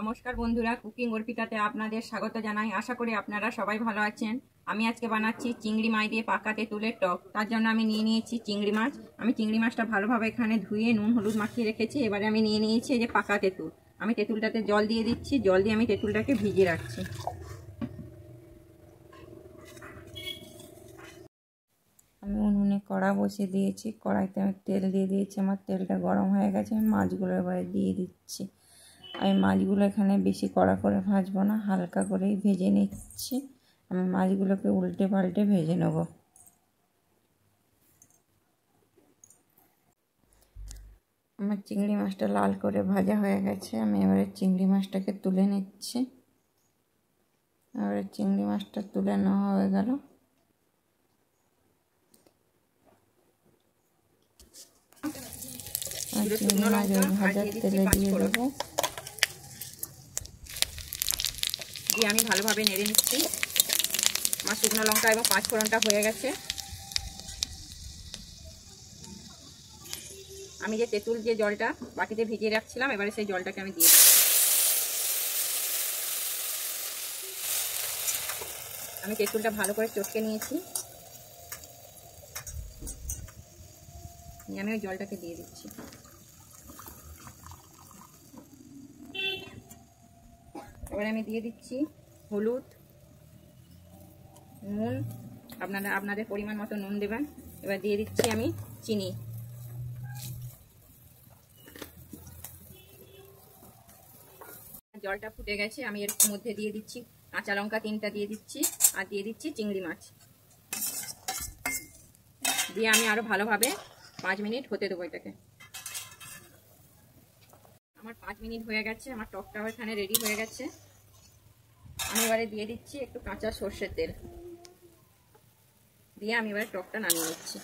নমস্কার বন্ধুরা, কুকিং অর্পিতাতে আপনাদের স্বাগত জানাই। আশা করি আপনারা সবাই ভালো আছেন। আমি আজকে বানাচ্ছি চিংড়ি মাছ দিয়ে পাকা তেঁতুলের টক। তার জন্য আমি নিয়ে নিয়েছি চিংড়ি মাছ। আমি চিংড়ি মাছটা ভালোভাবে এখানে ধুয়ে নুন হলুদ মাখিয়ে রেখেছি। এবারে আমি নিয়ে নিয়েছি এই যে পাকা তেঁতুল। আমি তেঁতুলটাতে জল দিয়ে দিচ্ছি। জল দিয়ে আমি তেঁতুলটাকে ভিজিয়ে রাখছি। আমি উনুনে কড়া বসিয়ে দিয়েছি। কড়াইতে আমি তেল দিয়ে দিয়েছি। আমার তেলটা গরম হয়ে গেছে। আমি মাছগুলো এবারে দিয়ে দিচ্ছি। আমি মাছগুলো এখানে বেশি কড়া করে ভাজবো না, হালকা করেই ভেজে নিচ্ছি। আমি মাছগুলোকে উল্টে পাল্টে ভেজে নেব। আমার চিংড়ি মাছটা লাল করে ভাজা হয়ে গেছে। আমি এবারে চিংড়ি মাছটাকে তুলে নিচ্ছি। এবারে চিংড়ি মাছটা তুলে নেওয়া হয়ে গেল। চিংড়ি মাছ ওই ভাজার তেলে দিয়ে দেবো। দিয়ে আমি ভালোভাবে নেড়ে নিচ্ছি। আমার শুকনো লঙ্কা এবং 5 ফোড়নটা হয়ে গেছে। আমি যে তেঁতুল যে জলটা বাটিতে ভিজিয়ে রাখছিলাম, এবারে সেই জলটাকে আমি দিয়ে দিচ্ছি। আমি তেঁতুলটা ভালো করে চটকে নিয়েছি। আমি ওই জলটাকে দিয়ে দিচ্ছি। এবারে আমি দিয়ে দিচ্ছি হলুদ, নুন, আপনাদের পরিমাণ মতো নুন দেবেন। এবার দিয়ে দিচ্ছি আমি চিনি। জলটা ফুটে গেছে। আমি এর মধ্যে দিয়ে দিচ্ছি কাঁচা লঙ্কা 3টা দিয়ে দিচ্ছি, আর দিয়ে দিচ্ছি চিংড়ি মাছ। দিয়ে আমি আরো ভালোভাবে 5 মিনিট হতে দেবো এটাকে। আমার 5 মিনিট হয়ে গেছে। আমার টকটাও এখানে রেডি হয়ে গেছে। আমি এবারে দিয়ে দিচ্ছি একটু কাঁচা সর্ষের তেল। দিয়ে আমি এবারে টকটা নামিয়ে নিচ্ছি।